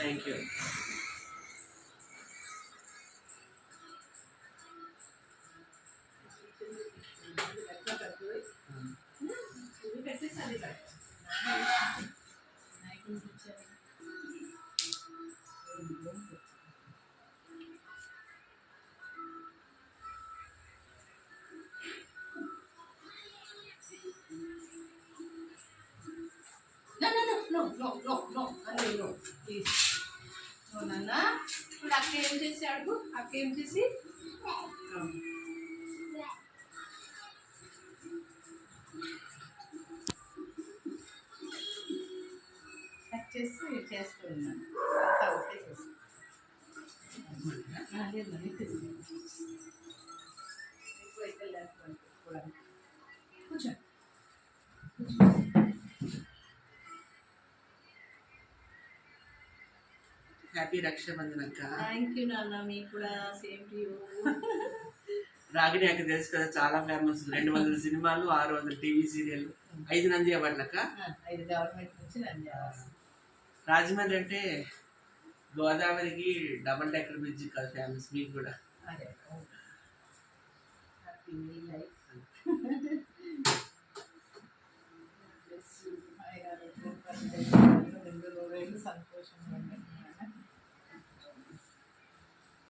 Thank you. Please నాన్న. ఇప్పుడు అక్క ఏం చేసి అడుగు, అక్క ఏం చేసి చేస్తూ చేస్తూ ఉన్నాను. అంతా ఒకటే చేస్తాను. లేదు ఎక్కువైతే లేకపోతే కూడా కూర్చోండి. హ్యాపీ రక్షాబంధన్ అక్క. థ్యాంక్ యూ నాన్న, మీకు కూడా సేమ్ టు యూ. రాగిణి అక్క తెలుసు కదా, చాలా ఫేమస్. 200 సినిమాలు, 600 టీవీ సీరియల్, 5 నంది అవార్డులు అక్క. 5 గవర్నమెంట్ నుంచి నంది అవార్డు. రాజమండ్రి అంటే గోదావరికి డబల్ డెక్కర్ బ్రిడ్జ్ కదా ఫేమస్, మీకు కూడా. అదే హ్యాపీ